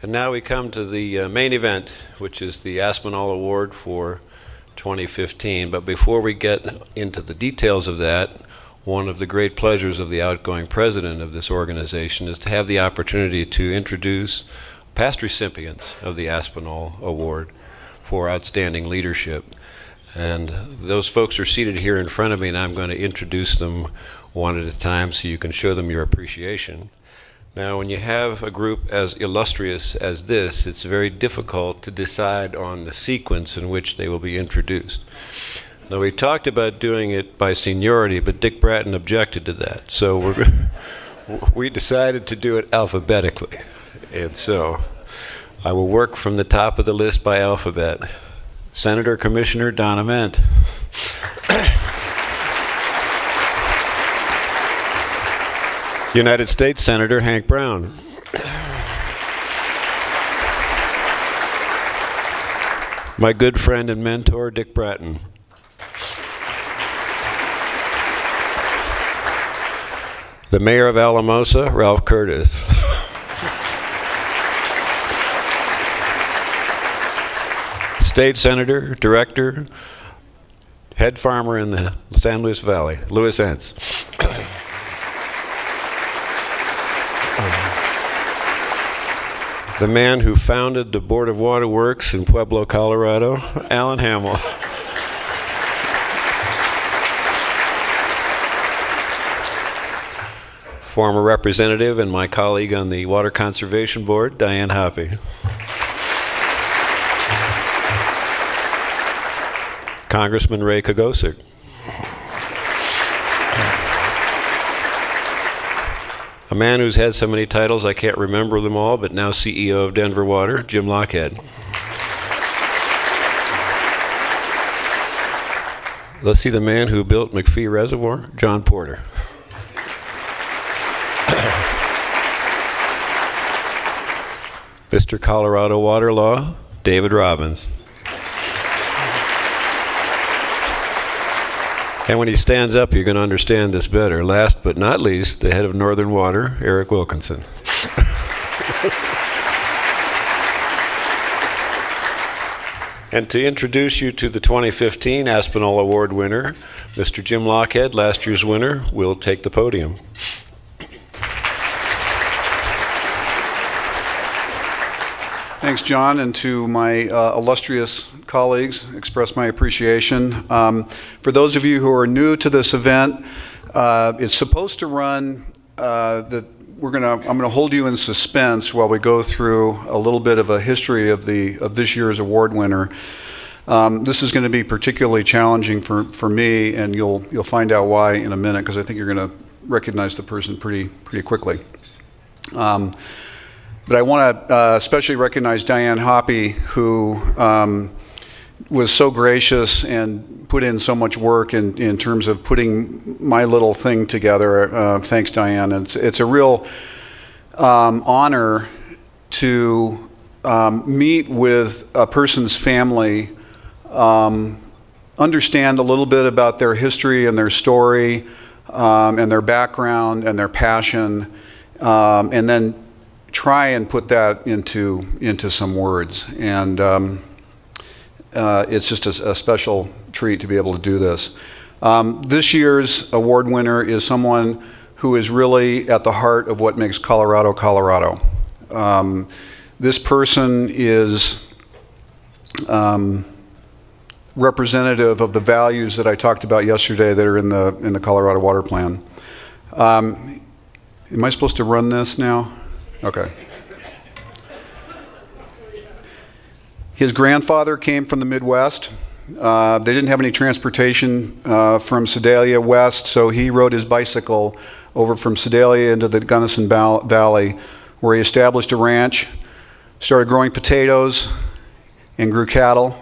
And now we come to the main event, which is the Aspinall Award for 2015. But before we get into the details of that, one of the great pleasures of the outgoing president of this organization is to have the opportunity to introduce past recipients of the Aspinall Award for outstanding leadership. And those folks are seated here in front of me, and I'm going to introduce them one at a time so you can show them your appreciation. Now, when you have a group as illustrious as this, it's very difficult to decide on the sequence in which they will be introduced. Now, we talked about doing it by seniority, but Dick Bratton objected to that. So we decided to do it alphabetically. And so I will work from the top of the list by alphabet. Senator Commissioner Don Ament. United States Senator Hank Brown. My good friend and mentor, Dick Bratton. The Mayor of Alamosa, Ralph Curtis. State Senator, Director, Head Farmer in the San Luis Valley, Louis Entz. The man who founded the Board of Water Works in Pueblo, Colorado, Alan Hamill. Former representative and my colleague on the Water Conservation Board, Diane Hoppy. Congressman Ray Kogosic. A man who's had so many titles I can't remember them all, but now CEO of Denver Water, Jim Lockhead. Let's see the man who built McPhee Reservoir, John Porter. Mr. Colorado Water Law, David Robbins. And when he stands up, you're going to understand this better. Last but not least, the head of Northern Water, Eric Wilkinson. And to introduce you to the 2015 Aspinall Award winner, Mr. Jim Lockhead, last year's winner, will take the podium. Thanks, John, and to my illustrious colleagues, express my appreciation. For those of you who are new to this event, it's supposed to run, I'm gonna hold you in suspense while we go through a little bit of a history of this year's award winner. This is going to be particularly challenging for me, and you'll find out why in a minute, because I think you're going to recognize the person pretty quickly. But I want to especially recognize Diane Hoppy, who was so gracious and put in so much work in terms of putting my little thing together. Thanks, Diane. It's a real honor to meet with a person's family, understand a little bit about their history and their story, and their background and their passion, and then try and put that into some words. And it's just a special treat to be able to do this. This year's award winner is someone who is really at the heart of what makes Colorado, Colorado. This person is representative of the values that I talked about yesterday that are in the Colorado Water Plan. Am I supposed to run this now? Okay. His grandfather came from the Midwest. They didn't have any transportation from Sedalia west, so he rode his bicycle over from Sedalia into the Gunnison Valley, where he established a ranch, started growing potatoes, and grew cattle.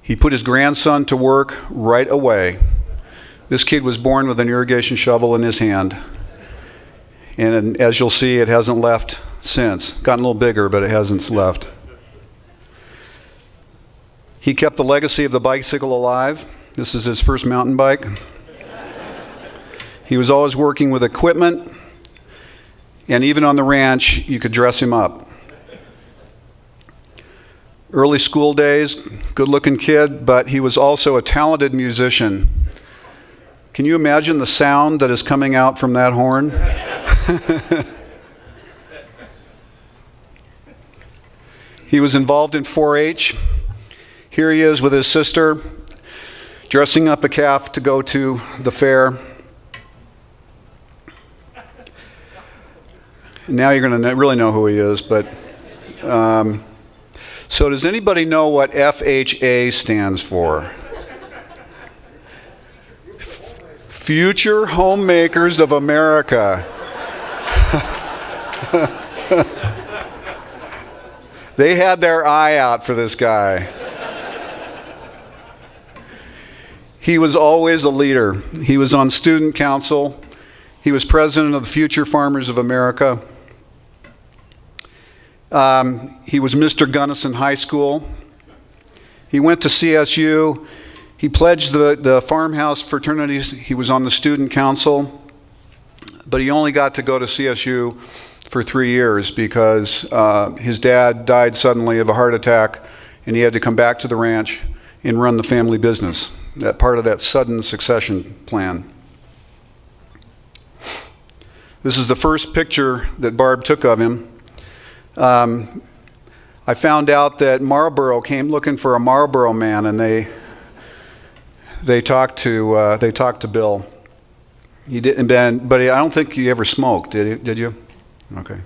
He put his grandson to work right away. This kid was born with an irrigation shovel in his hand. And as you'll see, it hasn't left since. Gotten a little bigger, but it hasn't left. He kept the legacy of the bicycle alive. This is his first mountain bike. He was always working with equipment. And even on the ranch, you could dress him up. Early school days, good-looking kid, but he was also a talented musician. Can you imagine the sound that is coming out from that horn? He was involved in 4-H. Here he is with his sister, dressing up a calf to go to the fair. Now you're going to really know who he is, but so does anybody know what FHA stands for? Future Homemakers of America. They had their eye out for this guy. He was always a leader. He was on student council. He was president of the Future Farmers of America. He was Mr. Gunnison High School. He went to CSU. He pledged the farmhouse fraternities. He was on the student council. But he only got to go to CSU for 3 years because his dad died suddenly of a heart attack, and he had to come back to the ranch and run the family business. That part of that sudden succession plan. This is the first picture that Barb took of him. I found out that Marlboro came looking for a Marlboro man, and they talked to Bill. He didn't, but I don't think he ever smoked. Did you? Okay.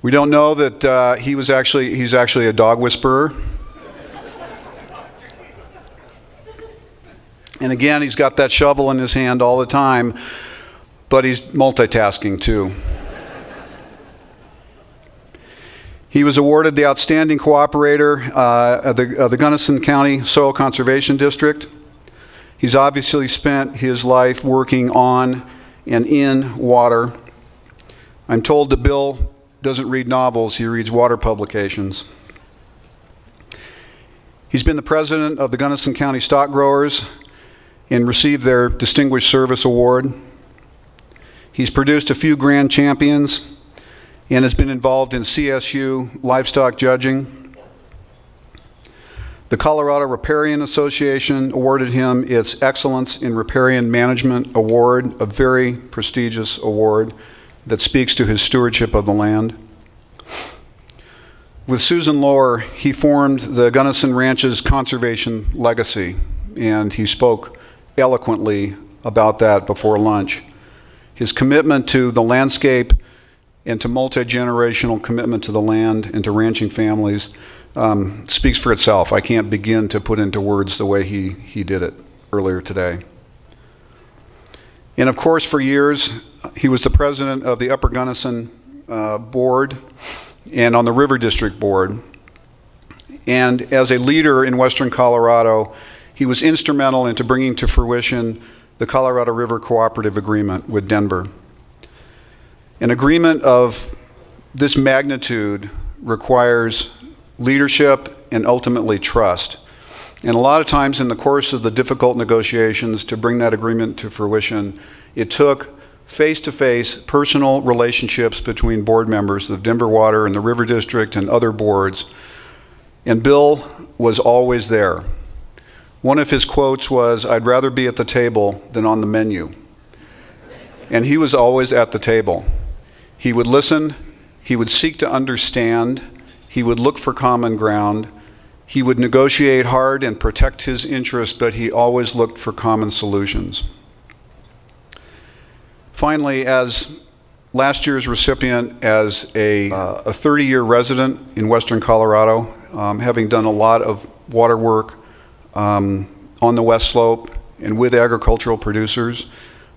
We don't know that he's actually a dog whisperer. And again, he's got that shovel in his hand all the time, but he's multitasking too. He was awarded the Outstanding Cooperator of the Gunnison County Soil Conservation District. He's obviously spent his life working on and in water. I'm told that Bill doesn't read novels, he reads water publications. He's been the president of the Gunnison County Stock Growers and received their Distinguished Service Award. He's produced a few grand champions and has been involved in CSU livestock judging. The Colorado Riparian Association awarded him its Excellence in Riparian Management Award, a very prestigious award that speaks to his stewardship of the land. With Susan Lohr, he formed the Gunnison Ranch's conservation legacy, and he spoke eloquently about that before lunch. His commitment to the landscape and to multi-generational commitment to the land and to ranching families speaks for itself. I can't begin to put into words the way he did it earlier today. And of course, for years, he was the president of the Upper Gunnison Board and on the River District Board. And as a leader in Western Colorado, he was instrumental into bringing to fruition the Colorado River Cooperative Agreement with Denver. An agreement of this magnitude requires leadership and ultimately trust. And a lot of times in the course of the difficult negotiations to bring that agreement to fruition, it took face-to-face personal relationships between board members of Denver Water and the River District and other boards. And Bill was always there. One of his quotes was, "I'd rather be at the table than on the menu." And he was always at the table. He would listen, he would seek to understand, he would look for common ground, he would negotiate hard and protect his interests, but he always looked for common solutions. Finally, as last year's recipient, as a 30-year resident in Western Colorado, having done a lot of water work on the West Slope and with agricultural producers,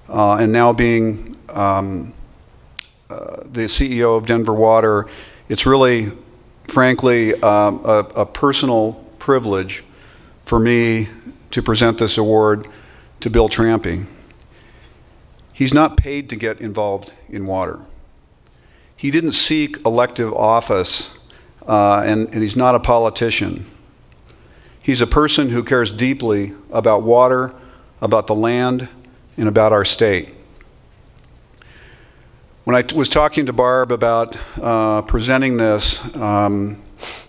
and now being the CEO of Denver Water, it's really, frankly, a personal privilege for me to present this award to Bill Trampy. He's not paid to get involved in water. He didn't seek elective office, and he's not a politician. He's a person who cares deeply about water, about the land, and about our state. When I was talking to Barb about presenting this,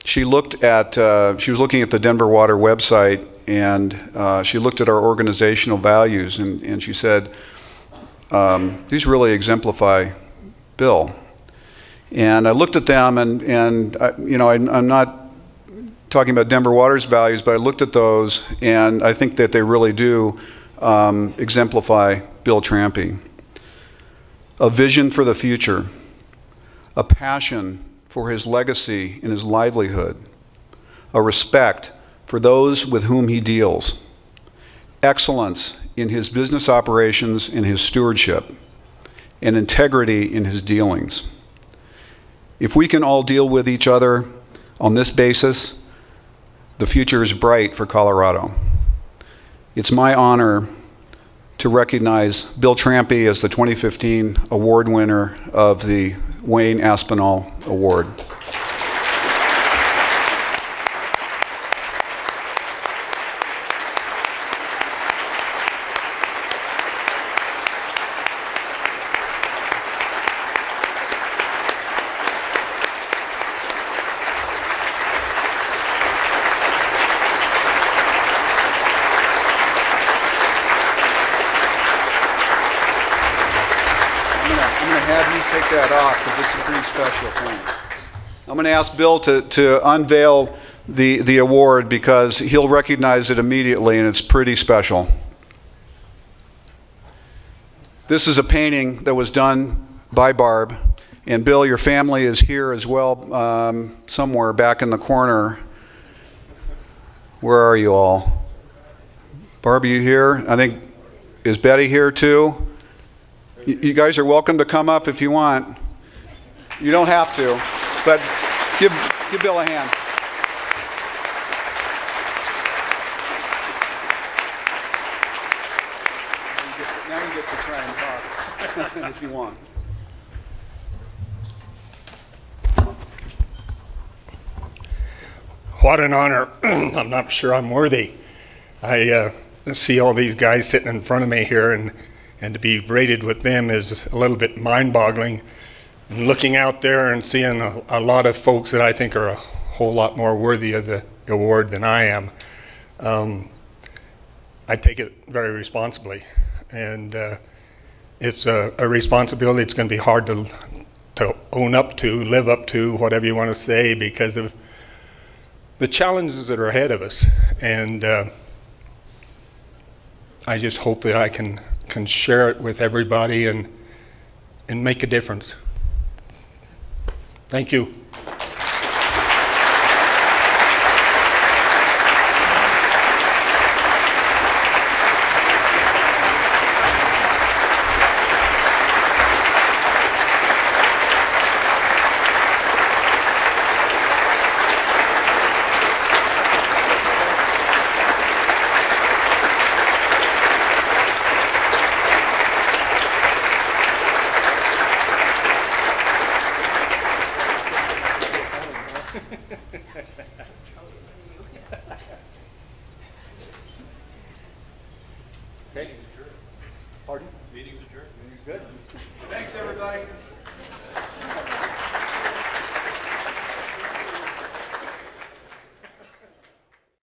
she was looking at the Denver Water website, and she looked at our organizational values, and she said, these really exemplify Bill. And I looked at them, and I'm not talking about Denver Water's values, but I looked at those, and I think that they really do exemplify Bill Trampy. A vision for the future, a passion for his legacy and his livelihood, a respect for those with whom he deals, excellence in his business operations and his stewardship, and integrity in his dealings. If we can all deal with each other on this basis, the future is bright for Colorado. It's my honor to recognize Bill Trampy as the 2015 award winner of the Wayne Aspinall Award. Take that off because it's a pretty special thing. I'm going to ask Bill to unveil the award because he'll recognize it immediately, and it's pretty special. This is a painting that was done by Barb, and Bill, your family is here as well, somewhere back in the corner. Where are you all? Barb, are you here? I think, is Betty here too? You guys are welcome to come up if you want. You don't have to, but give Bill a hand. Now you get to try and talk if you want. What an honor. I'm not sure I'm worthy. I see all these guys sitting in front of me here, and to be rated with them is a little bit mind-boggling. And looking out there and seeing a lot of folks that I think are a whole lot more worthy of the award than I am, I take it very responsibly. And it's a responsibility that's going to be hard to own up to, live up to, whatever you want to say, because of the challenges that are ahead of us. And I just hope that I can share it with everybody and make a difference. Thank you. Okay.